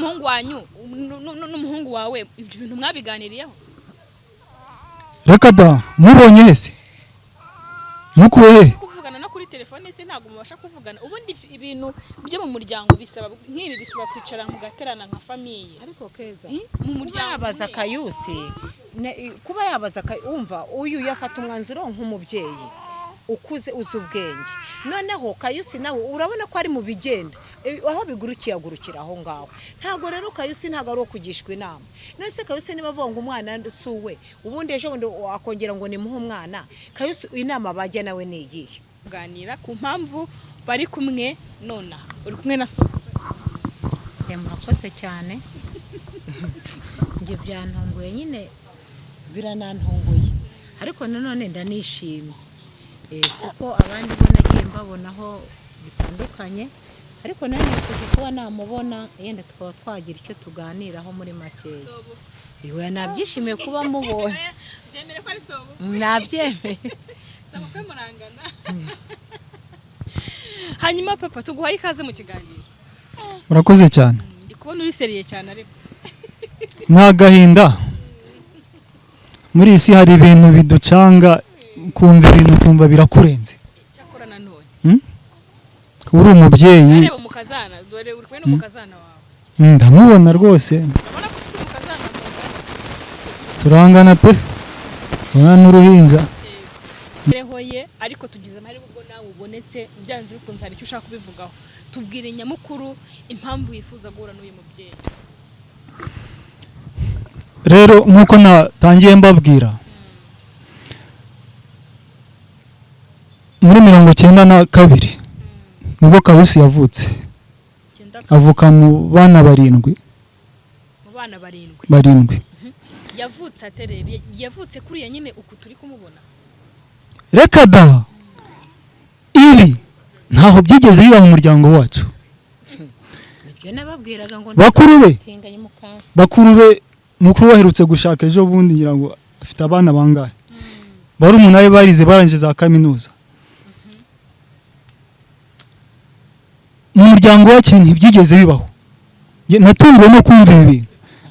n'umuhungu wanyu n'umuhungu wawe ibyo bintu mwabiganiriyeho? Reka da mubonye hese mukuye kuvugana no kuri telefone se ntago mubasha kuvugana ubundi ibintu byo mu muryango bisaba nk'ibi bisaba kwicara mugaterana nka famille. Ariko keza mu muryango yabaza Kayusi kuba yabaza umva uyu yafata umwanzuro nk'umubyeyi ukuze uzubwenge noneho Kayusi nawe urabona ko ari mu bigenda aho bigurukiye agurukira aho ngaho ntago rero Kayusi ntago ari okugishwa inama nese Kayusi niba avonga umwana suwe ubundi ejo bundi akongera ngo ni muhe umwana Kayusi inama bajya nawe ni iyihe kuganira ku mpamvu bari kumwe nona uri kumwe na so murakoze cyane nge byantunguye nyine biranantunguye ariko nanone ndanishimye kuko abandi bo nagiye mbabonaho bitandukanye ariko nane kuba namubona yenda twaba twagira icyo tuganiraho muri makeya iwe nabyishimiye kuba mubonye byemere ko ari sobo nabyemeye saba ko murangana hanyuma papa tuguhaye ikaze mu kiganiro. Murakoze cyane ndi kubona uri seriye cyane ariko nta gahinda muri isi hari ibintu biducanga kumva ibintu kumva birakurenze cyakora nanone uri umubyeyi areba umukazana dore uri kwene umukazana wawe ndamubona rwose urabona ko ufite umukazana turangana pe urana n'uruhinja rehoye ariko tugize amahirwe ubwo nawe ubonetse byanze bikunze hari icyo ushaka kubivugaho tubwire nyamukuru impamvu yifuza guhura n'uyu mubyeyi. rero nkuko natangiye mbabwira muri 1992 nibwo Kayusi yavutse avuka mu bana barindwi yavutse aterebe yavutse kuri ya nyine uku turi kumubona reka da ibi ntaho byigeze biba mu muryango wacu ibyo nababwiraga ngo bakuru be mukuru waherutse gushaka ejo bundi ngira ngo afite abana bangahe bari umuntu barize barangije za kaminuza mu muryango wacu ntibyigeze bibaho natunguwe no kumva ibi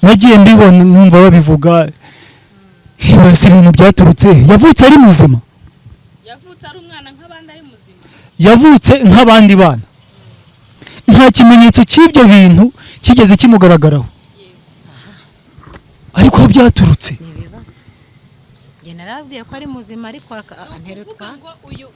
nagiye mbibona numva babivuga hibase ibintu byaturutse yavutse ari muzima yavutse ari umwana nk'abandi ari muzima yavutse nk'abandi bana nta kimenyetso cy'ibyo bintu kigeze kimugaragaraho ariko aho byaturutse nge narabwiye ko ari muzima ariko antero twatse uyu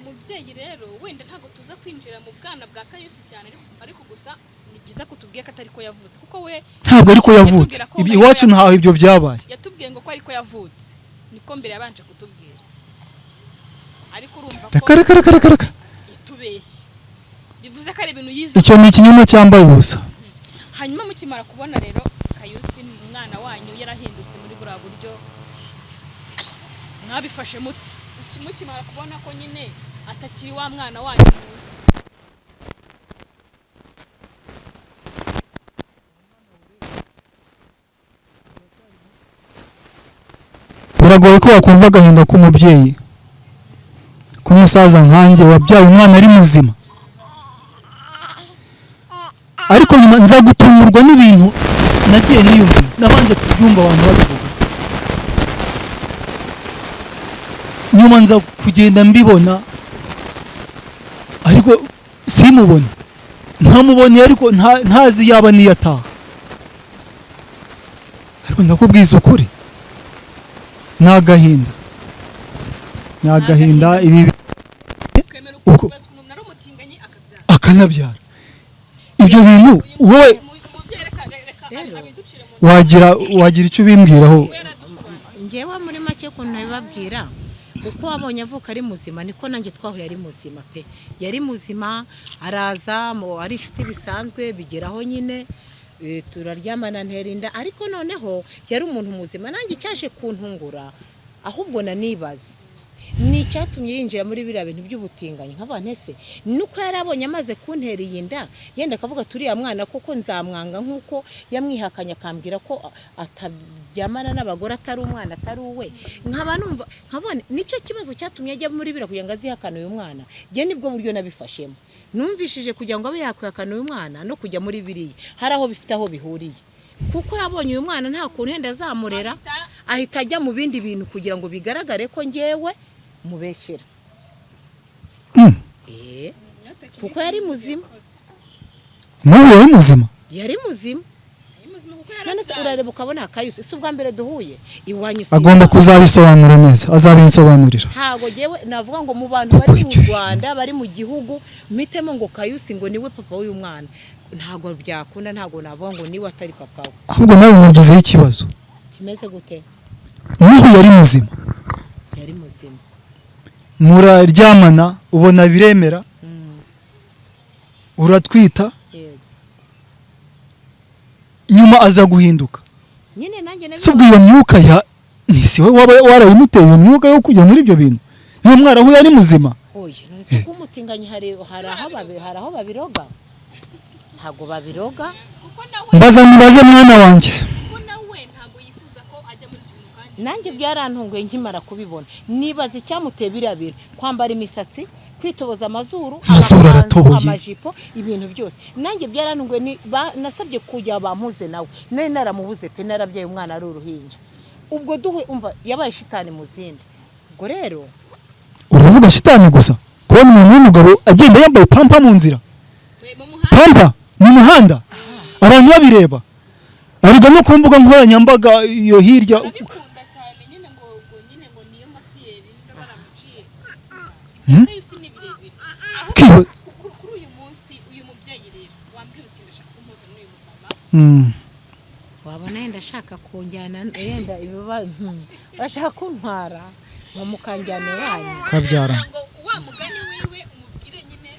mubyeyi rero wenda ntago tuza kwinjira mu bwana bwa Kayusi cyane ariko gusa ni byiza kutubwiye ko atari ko yavutse kuko we ntabwo ariko yavutse iwacu ntaho ibyo byabaye yatubwiye ngo ko ariko yavutse niko mbere yabanje kutubwira ariko urumva ko itubeshye bivuze ko ari ibintu yize icyo ni ikinyoma cyambaye ubusa hanyuma mukimara kubona rero Kayusi umwana wanyu yarahindutse muri bura buryo mwabifashe muti mukimara kubona ko nyine atakiri wa mwana wanyu biragoye ko wakumva agahinda k'umubyeyi k'umusaza nkanjye wabyaye umwana ari muzima ariko nyuma nza gutungurwa n'ibintu nagiye niyumva nabanje kubyumva abantu babivuga nyuma nza kugenda mbibona ariko simubona ntamubonye ariko ntazi yaba niyataha ariko ndakubwiza ukuri nagahinda ibi akanabyara ibyo bintu wowe wagira icyo bimbwiraho ngewe muri make kuntu bibabwira uko wabonye avuka ari muzima niko nanjye twahuye ari muzima pe yari muzima araza ari inshuti bisanzwe bigeraho nyine turaryamana nterinda ariko noneho yari umuntu muzima nanjye cyaje kuntungura ahubwo nanibaza ni cyatumye yinjira muri biriya bintu by'ubutinganyi nk'abantu ese nuko yarabonye amaze kuntera iyi nda yenda akavuga turiya mwana koko nzamwanga nk'uko yamwihakanya akambwira ko atabyamana n'abagore atari umwana atari uwe nkabona nicyo kibazo cyatumye ajya muri biriya kugira ngo azihakane uyu mwana njye nibwo buryo nabifashemo numvishije kugira ngo abe yakwihakana uyu mwana no kujya muri biriya hari aho bifite aho bihuriye kuko yabonye uyu mwana nta kuntu henda azamurera ahita ajya mu bindi bintu kugira ngo bigaragare ko ngewe mubeshyera kuko yari muzima n'ubu yari muzima none se urareba ukabona Kayusi si ubwa mbere duhuye iwanyu agomba kuzabisobanura neza azabinsobanurira ntago jewe navuga ngo mu bantu bari mu Rwanda bari mu gihugu mitemo ngo Kayusi ngo niwe papa w'uyu mwana ntago byakunda ntago navuga ngo niwe atari papa we ahubwo nawe mugizeho ikibazo kimeze gute n'ubu yari muzima muraryamana ubona biremera uratwita nyuma aza guhinduka nyine nanjye subwo iyo myuka ya nisi we waba warayimuteye imyuka yo kujya muri ibyo bintu niyo mwara aho yari muzima oya none ko umutinganye hari aho babiroga ntago babiroga mubaze mwana wanjye kuko nawe ntago yifuza ko ajya muri bintu kandi nanjye byarantunguye nkimara kubibona nibaza icyamuteye biriya bintu kwambara imisatsi kwitoboza amazuru aratoboye amajipo ibintu byose nanjye byarantunguye nasabye kujya bampuze nawe nari naramubuze pe narabyaye umwana ari uruhinja ubwo duhe umva yabaye shitani mu zindi ubwo rero uravuga shitani gusa kubona umuntu w'umugabo agenda yambaye pampa mu nzira pampa mu muhanda abantu babireba ariga no ku mbuga nkoranyambaga iyo hirya bikunda cyane nyine ngo niyo mafiyeri baramuciye Kayusi ni birebire kuri uyu munsi uyu mubyeyi rero wambwiye uti ndashaka kumuza n'uyu mugabo wabona yenda ashaka kunjyana yenda urashaka kuntwara ngo mukanjyane wanyu kabyara ngo wa mugani wiwe umubwire nyine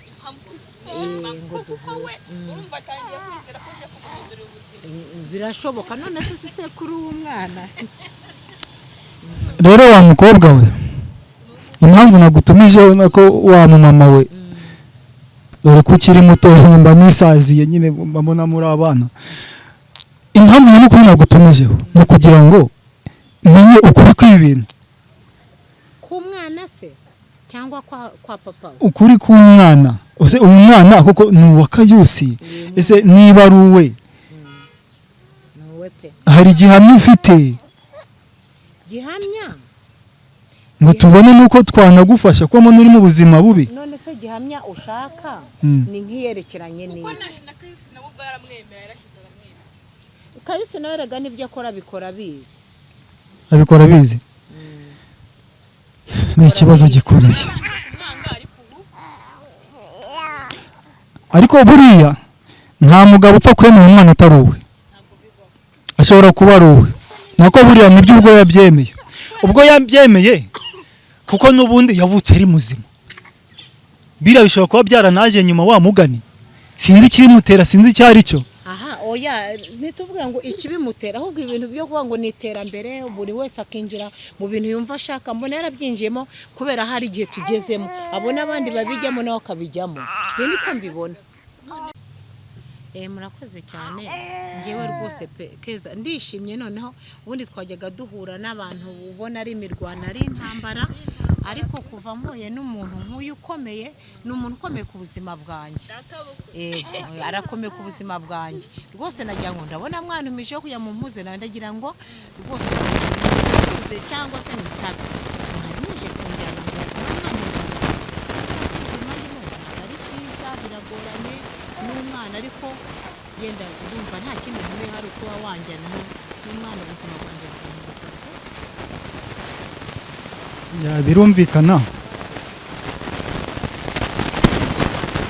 impamvu kuko we urumva atangiye kwizera ko uje kumuhindurira ubuzima birashoboka none se sekuru w'umwana rero wa mukobwa we impamvu nagutumijeho nako wa mama we dore ko ukiri muto mba nisaziye nyine mbona muri abana impamvu nyamukuru nagutumijeho ni kugira ngo menye ukuri kw'ibintu ku mwana se cyangwa kwa papa ukuri k'umwana ese uyu mwana koko ni uwa Kayusi ese niba ari uwe hari gihamya ufite gihamya ngo tubone nuko twanagufasha ko muri mu buzima bubi none se gihamya ushaka ni nkiyerekeranye kuko na Kayusi nabo bwaramwemera yarashyize aramwemera Kayusi nawe rega nibyo akora abikora bizi ni ikibazo gikomeye ariko buriya nta mugabo upfa kwemera umwana atari uwe ashobora kuba ari uwe nako buriya nibyo ubwo yabyemeye kuko n'ubundi yavutse ari muzima biriya bishobora kuba byaranaje nyuma wa mugani sinzi ikibimutera sinzi icyo ari cyo aha oya ntituvuge ngo ikibimutera ahubwo ibintu byo kuvuga ngo ni iterambere buri wese akinjira mu bintu yumva ashaka mbona yarabyinjiyemo kubera hari igihe tugezemo abona abandi babijyamo nawe akabijyamo njye niko mbibona murakoze cyane ngewe rwose pe keza ndishimye noneho ubundi twajyaga duhura n'abantu ubona ari imirwano ari intambara ariko kuva mpuye n'umuntu nk'uyu ukomeye ni umuntu ukomeye ku buzima bwanjye arakomeye ku buzima bwanjye rwose nagira ngo ndabona mwana umije kujya mu mpuze nawe ndagira ngo rwose cyangwa se nisabe nije kunjyana ngo ari byiza biragoranye n'umwana ariko yenda urumva nta kintu muri hari uko wanjyana n'umwana ubuzima bwanjye birumvikana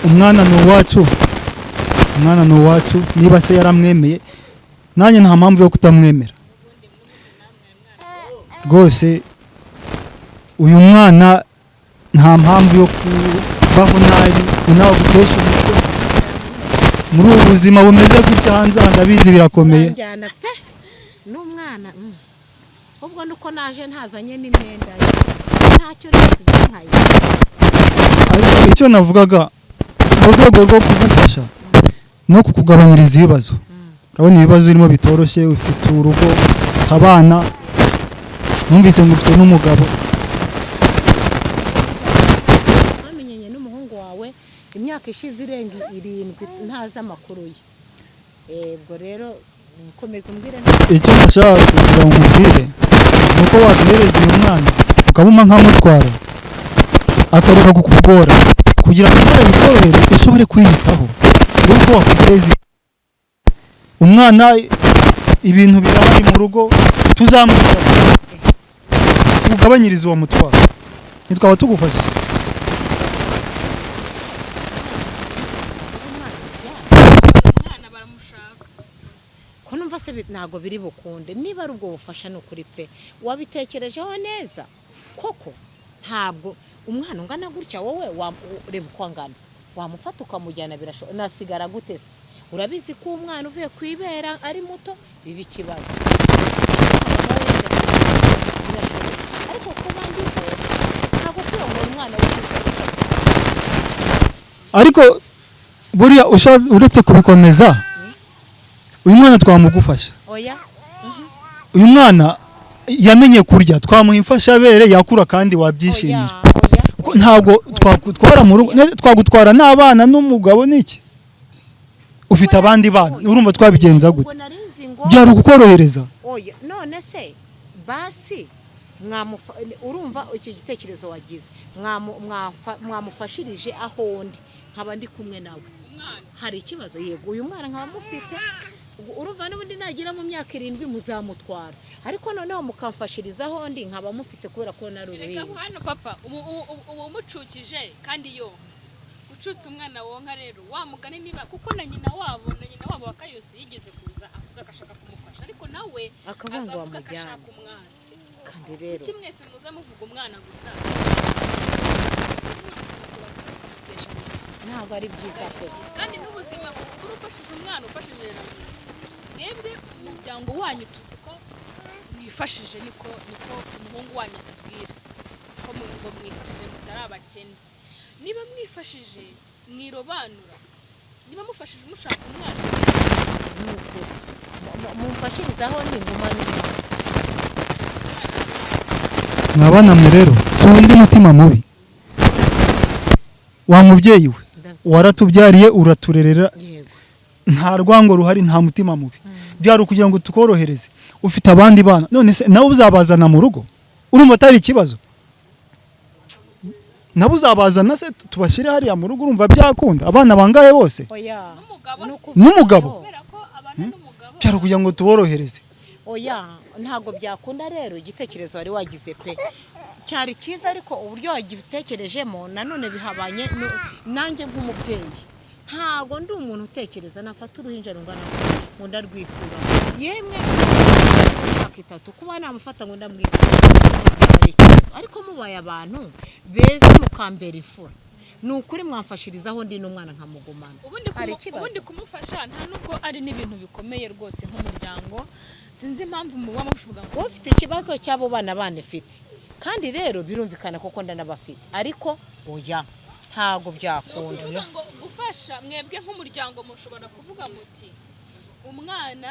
umwana ni uwacu niba se yaramwemeye nanjye nta mpamvu yo kutamwemera rwose uyu mwana nta mpamvu yo kubaho nabi nawe gutesha umutwe muri ubu buzima bumeze gutya hanze ndabizi birakomeye n'umwana ubwo nuko naje ntazanye n'imyenda ntacyo nkaye ariko icyo navugaga mu rwego rwo kugufasha no kukugabanyiriza ibibazo urabona ibibazo birimo bitoroshye ufite urugo ufite abana numvise ngo ufite n'umugabo bamenyanye n'umuhungu imyaka ishize irenga 7 ntazi amakuru ye. Ubwo rero komeza umbwire. Icyo ndashaka kugira ngo nkubwire nuko waduhereza uyu mwana ukamuma nkamutwara akareka kukugora kugira ngo nawe bikorohere ushobore kwiyitaho nuko wakuteza umwana ibintu birahari mu rugo tuzamufasha tugabanyiriza uwo mutwaro nitwaba tugufasha. umwana baramushaka ko numva se ntago biri bukunde niba ari ubwo bufasha no kuri pe wabitekerejeho neza koko ntabwo umwana ungana gutya wowe reba uko angana wamufata ukamujyana birashoboka nasigara gute se urabizi ko umwana uvuye kwibera ari muto biba ikibazo ariko ko bandi bo ntabwo kwiyongera umwana ariko buriya uretse kubikomeza uyu mwana twamugufasha. Oya uyu mwana yamenye kurya twamuha imfashabere yakura kandi wabyishimiye ntabwo twagutwara mu rugo twagutwara n'abana n'umugabo niki ufite abandi bana urumva twabigenza gute byari ukukorohereza. Oya none se basi urumva icyo gitekerezo wagize mwamufashirije aho ndi nkaba ndi kumwe nawe hari ikibazo yego uyu mwana nkaba mufite urumva n'ubundi nagira mu myaka 7 muzamutwara ariko noneho mukamfashirizaho ndi nkaba mufite kubera ko nari uruhinja. Reka hano papa ubu mucukije kandi yo ucutse umwana wonka rero wamugane niba kuko na nyina wabo wa Kayusi yigeze kuza avuga akashaka kumufasha ariko nawe azavuga akashaka umwana kandi rero kimwese muza muvuga umwana gusa ntabwo ari byiza pe kandi n'ubuzima bukuru ufashije umwana ufashije na nyina mwebwe umuryango wanyu tuzi ko mwifashije niko umuhungu wanyu atubwira ko ngo mwifashije mutari abakene niba mwifashije mwirobanura niba mufashije umushaka umwana mumfashirizaho ndi nguma nyuma mwabana mwe rero si undi mutima mubi wa mubyeyi we waratubyariye uraturerera nta rwango ruhari nta mutima mubi byari ukugira ngo tukorohereze ufite abandi bana none se nawe uzabazana mu rugo urumva atari ikibazo nabo uzabazana se tubashire hariya mu rugo urumva byakunda abana bangaye bose n'umugabo byari ukugira ngo tuborohereze. Oya ntago byakunda rero igitekerezo wari wagize pe cyari cyiza ariko uburyo wagitekerejemo nanone bihabanye nanjye nk'umubyeyi ntago ndi umuntu utekereza nafata uruhinja rungana ngo ndarwikura yemwe akitatu kuba namufata ngo ndamwikura ariko mubaye abantu beza mukambera ifura nukuri mwamfashirizaho ndi n'umwana nkamugumana ubundi kumufasha nta nubwo ari n'ibintu bikomeye rwose nk'umuryango sinzi impamvu muba muvuga ngo ufite ikibazo cy'abo bana banefite kandi rero birumvikana koko ndanabafite ariko oya ntago byakunda ngo gufasha mwebwe nk'umuryango mushobora kuvuga muti umwana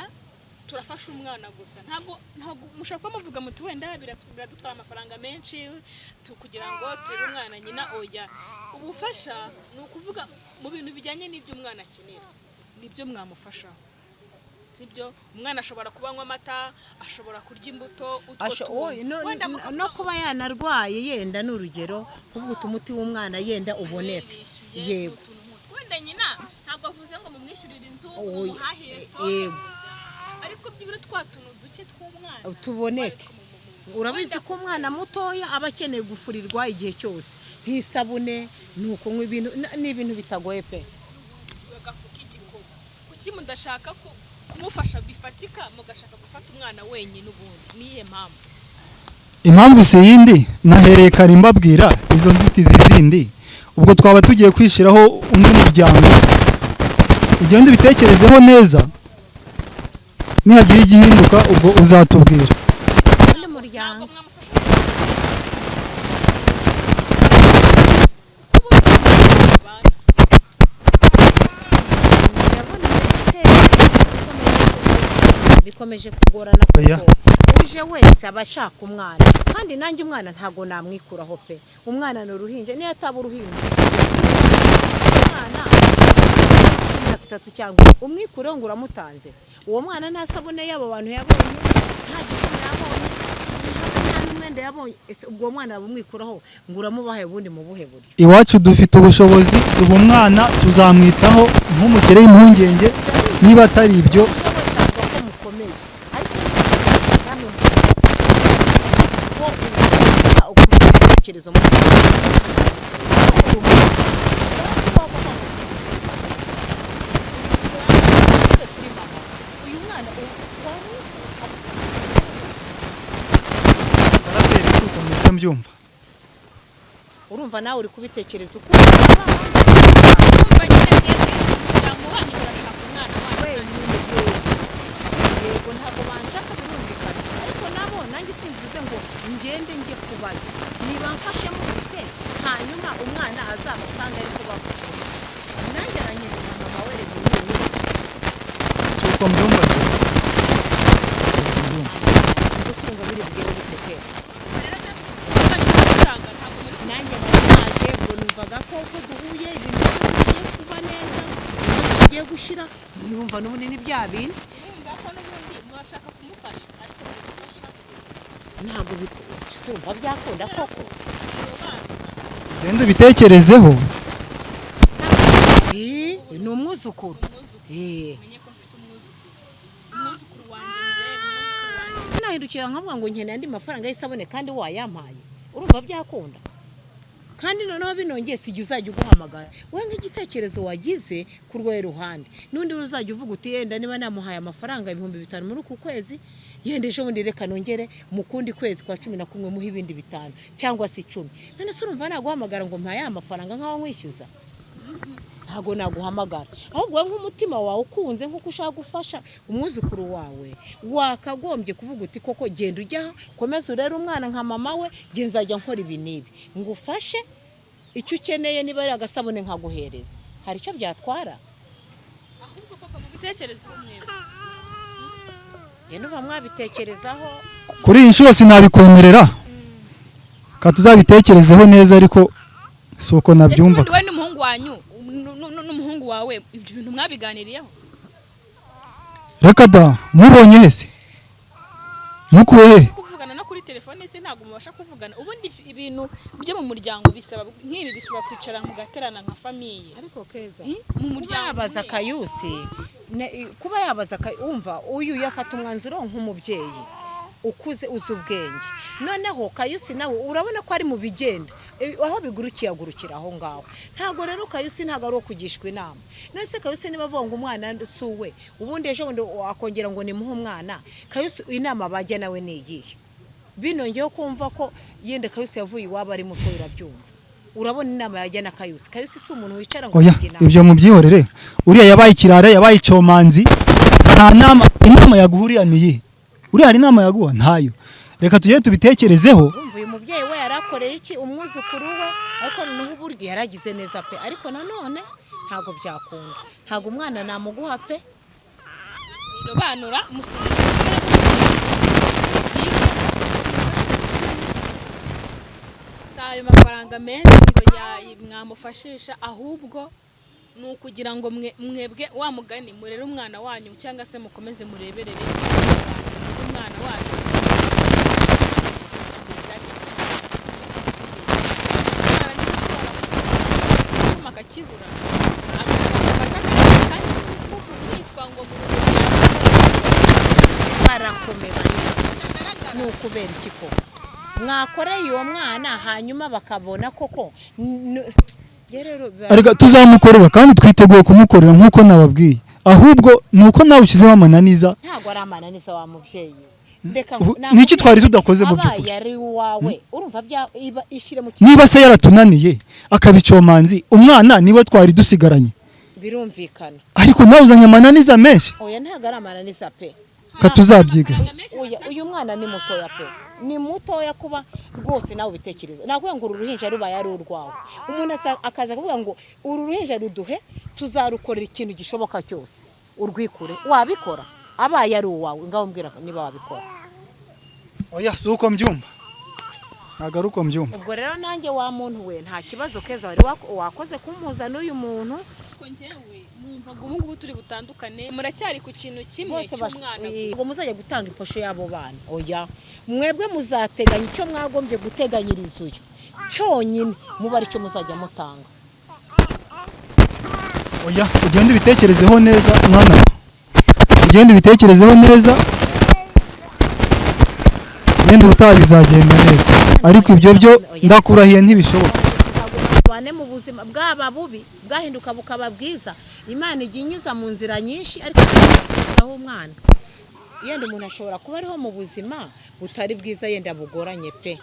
turafasha umwana gusa ntago mushaka muvuga muti wenda biradutwara amafaranga menshi kugira ngo turere umwana nyina oya ubufasha ni ukuvuga mu bintu bijyanye n'ibyo umwana akenera nibyo mwamufasha sibyo umwana ashobora kubanywa amata ashobora kurya imbuto no kuba yanarwaye yenda n'urugero kuvuga umuti w'umwana yenda uboneke yego wenda nyina ntabwo avuze ngo mumwishyurire inzu umuhahire yego ariko byibura twatuntu duke tw'umwana tuboneke urabizi ko umwana mutoya aba akeneye gufurirwa igihe cyose nk'isabune nuko n'ibintu bitagoye pe agafuka igikoma kuki mudashaka kumufasha bifatika mugashaka gufata umwana wenyine ubundi niye impamvu si yindi nahereye kare mbabwira izo nzitizi zindi ubwo twaba tugiye kwishiraho undi muryango ugende ubitekerezeho neza nihagira igihinduka ubwo uzatubwira undi muryango bikomeje kugorana kuko uje wese abashaka umwana kandi nanjye umwana ntago namwikuraho pe umwana no ruhinje niyo ataba uruhinje umwana itatu cyangwa umwikureho ngo uramutanze uwo mwana nta sabune y'abo bantu yabonye nta gikoma yabonye nta n'umwenda yabonye ese ubwo mwana bumwikuraho ngo uramubahe ubundi mu buhe buryo iwacu dufite ubushobozi ubu mwana tuzamwitaho nk'umukire w'impungenge niba atari ibyo mbyumva urumva nawe uri kubitekereza uko yego ntabwo banshaka birumvikana ariko nabo nanjye simvuze ngo ngende njye kubayo niba mfashe mufite hanyuma umwana azabasanga ariko bafashe nanjye aranyerera mama we rero si uko mbyumva gusunga biri bwire gutekera ko duhuye ibintu bigiye kuba neza bigiye gushira nirumva n'ubundi ni bya bintu ngako n'ubundi mwashaka kumufasha ariko kumufasha ntabwo bisumba byakunda koko genda ubitekerezeho ni umwuzukuru menye ko mfite umwuzukuru wanjye nahindukira nkavuga ngo nkeneye andi mafaranga y'isabune kandi wayampaye urumva byakunda kandi noneho binongeye si uzajya uguhamagara we nk'igitekerezo wagize ku rwaye ruhande n'undi uzajya uvuga uti yenda niba namuhaye amafaranga 5,000 muri uku kwezi yenda ejo bundi reka nongere mu kundi kwezi kwa 11 muhe ibindi 5 cyangwa se 10 none se urumva naguhamagara ngo mpaye amafaranga nkaho nkwishyuza ntago naguhamagara ahubwo nk'umutima wawe ukunze nk'uko ushaka gufasha umwuzukuru wawe wakagombye kuvuga uti koko genda ujya komeza urera umwana nka mama we genzajya nkora ibi nibi ngufashe icyo ukeneye niba ari agasabune nkaguhereza hari icyo byatwara ahubwo papa mu bitekerezo umwebe genda uva mwabitekerezaho kuri iyi nshuro sinabikwemerera katuzabitekerezeho neza ariko soko nabyumva we n'umuhungu wanyu n'umuhungu wawe ibyo bintu mwabiganiriyeho reka da mubonye hese mukuye kuvugana no kuri telefone se ntabwo mubasha kuvugana ubundi ibintu byo mu muryango bisaba nk'ibi bisaba kwicara mugaterana nka famiye ariko keza mu muryango yabaza Kayusi kuba yabaza umva uyu yafata umwanzuro nk'umubyeyi ukuze uzi ubwenge noneho Kayusi nawe urabona ko ari mu bigenda aho bigurukiye agurukira aho ngaho ntago rero Kayusi ntago ari ukugishwa inama nese Kayusi niba avuga ngo umwana suwe ubundi ejo bundi akongera ngo nimuhe umwana Kayusi inama bajya nawe ni iyihe binongeyeho kumva ko yenda Kayusi yavuye iwabo ari muto urabyumva urabona inama yajya na Kayusi Kayusi si umuntu wicara ngo ibyo mubyihorere uriya yabaye ikirara yabaye icomanzi nta nama inama yaguhuriraniye uriya hari inama yaguha ntayo reka tujye tubitekerezeho urumva uyu mubyeyi we yarakoreye iki umwuzukuru we ariko noneho uburyo yaragize neza pe ariko nanone ntago byakunda ntago umwana namuguha pe birobanura ayo mafaranga menshi ngo mwamufashisha ahubwo ni ukugira ngo mwebwe wa mugani murere umwana wanyu cyangwa se mukomeze mureberere umwana wacu akakibura agashaka kwitwa ngo barakomera ni ukubera iki koko mwakoreye uwo mwana hanyuma bakabona koko ariko tuzamukorera kandi twiteguye kumukorera nk'uko nababwiye ahubwo nuko nawe ukizemo amananiza ntago ari amananiza wa mubyeyi niki twari tudakoze mu by'ukuri yari wawe urumva ishyire mu niba se yaratunaniye akabicomanzi umwana niwe twari dusigaranye birumvikana ariko nawe uzanye amananiza menshi oya ntago ari amananiza pe katuzabyiga uyu mwana ni mutoya pe ni mutoya kuba rwose nawe ubitekereza nakuvuga ngo uru ruhinja rubaye ari urwawe umuntu akaza kuvuga ngo uru ruhinja ruduhe tuzarukorera ikintu gishoboka cyose urwikure wabikora abaye ari uwawe ngaho mbwira niba wabikora oya si uko mbyumva ntabwo ari uko mbyumva ubwo rero nanjye wa muntu we nta kibazo keza wari wakoze kumpuza n'uyu muntu ariko njyewe mwumva ngo ubu ngubu turi butandukane muracyari ku kintu kimwe cy'umwana ngo muzajya gutanga imposho y'abo bana oya mwebwe muzateganya icyo mwagombye guteganyiriza uyu cyonyine muba aricyo muzajya mutanga. oya ugende ubitekerezeho neza mwana ugende ubitekerezeho neza wenda ubutaha bizagenda neza ariko ibyo byo ndakurahiye ntibishoboka. Bane mu buzima bwaba bubi bwahinduka bukaba bwiza Imana ijya inyuza mu nzira nyinshi ariko aho umwana yenda umuntu ashobora kuba ariho mu buzima butari bwiza yenda bugoranye pe.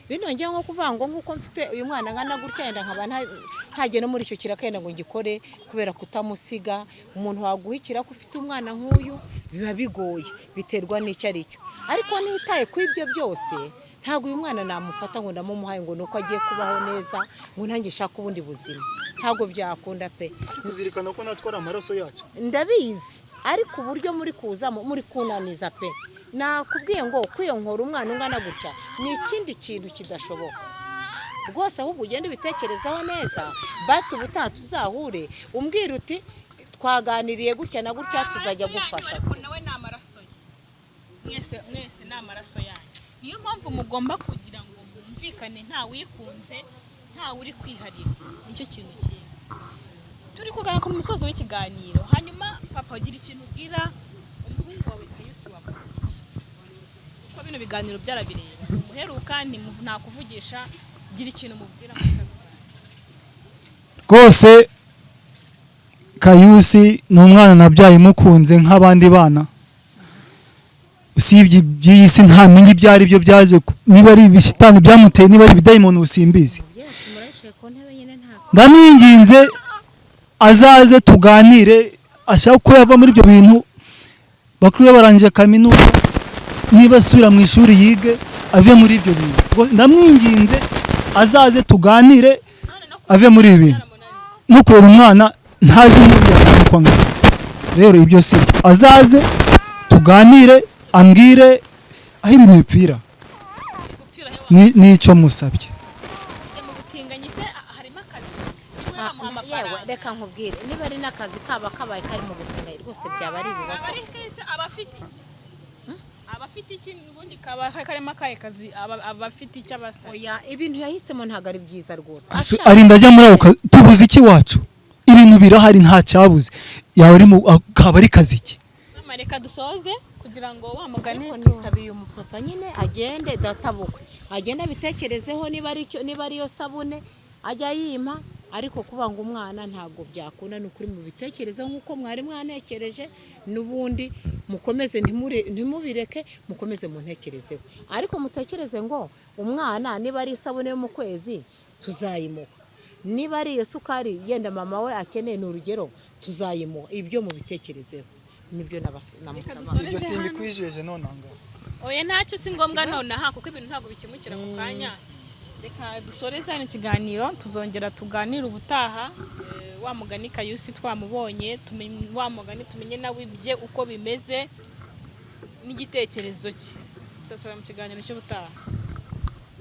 Bino njye nko kuvuga ngo nkuko mfite uyu mwana ngana gutya yenda nkaba ntagiye no muri icyo kirakenda ngo ngikore kubera kutamusiga. Umuntu waguhikira ko ufite umwana nk'uyu biba bigoye biterwa n'icyo ari cyo ariko nitaye ku ibyo byose ntago uyu mwana namufata ngo ndamumuhaye ngo nuko agiye kubaho neza ngo nanjye shaka ubundi buzima ntago byakunda pe. Kuzirikana ko natwara amaraso yacu ndabizi ariko uburyo muri kuzamo muri kunaniza pe. Nakubwiye ngo kwiyonkora umwana ungana gutya ni ikindi kintu kidashoboka rwose ahubwo ugende ubitekerezaho neza basi ubutaha tuzahure umbwira uti twaganiriye gutya na gutya tuzajya gufasha. ariko nawe ni amaraso ye mwese ni amaraso yanyu niyo mpamvu mugomba kugira ngo mwumvikane nta wikunze nta uri kwiharira nicyo kintu cyiza. Turi kuganira ku musozo w'ikiganiro hanyuma papa ugira ikintu ubwira umuhungu wawe Kayusi wamuki ko bino biganiro byarabireba muheruka nta kuvugisha gira ikintu mubwira rwose. Kayusi ni umwana nabyaye mukunze nk'abandi bana usibye by'isi ntamenye ibyo ari byo byaje niba ari ibishitani byamuteye niba ari ibidayimoni usimbizi. Ndamwinginze azaze tuganire ashaka ko yava muri ibyo bintu bakuru barangije kaminuza niba asubira mu ishuri yige ave muri ibyo bintu. Ndamwinginze azaze tuganire ave muri ibi bintu no kurera umwana ntazi n'ibyo ngo rero ibyo si azaze tuganire ambwire aho ibintu bipfira n'icyo musabye. yewe reka nkubwire niba ari n'akazi kaba kabaye kari mu butinganyi rwose byaba ari ibibazo. abafite iki ubundi kaba karimo akahe kazi abafite icyo abasa. Oya ibintu yahisemo ntago ari byiza rwose. Arinda ajya muri ako tubuze iki wacu ibintu birahari nta cyabuze yawe ari mu kaba ari kazi iki. Mama reka dusoze kugira ngo wamugane nisabiye umupapa nyine agende databukwe agenda bitekerezeho niba ari yo sabune ajya yima ariko kubanga umwana ntago byakunda n'ukuri mu bitekerezo nkuko mwari mwanekereje nubundi mukomeze ntimubireke mukomeze muntekerezeho ariko mutekereze ngo umwana niba ari sabune yo mu kwezi tuzayimuha niba ari iyo sukari yenda mama we akeneye n'urugero tuzayimuha ibyo mu bitekerezeho nibyo namusaba. Ibyo simbi kwijeje nonanga oya ntacyo si ngombwa nonaha kuko ibintu ntago bikimukira mu kanya. Reka dusoreze hano ikiganiro tuzongera tuganira ubutaha. Wa mugani Kayusi twamubonye wa mugani tumenye nawe ibye uko bimeze n'igitekerezo cye. Tuzasubira mu kiganiro cy'ubutaha.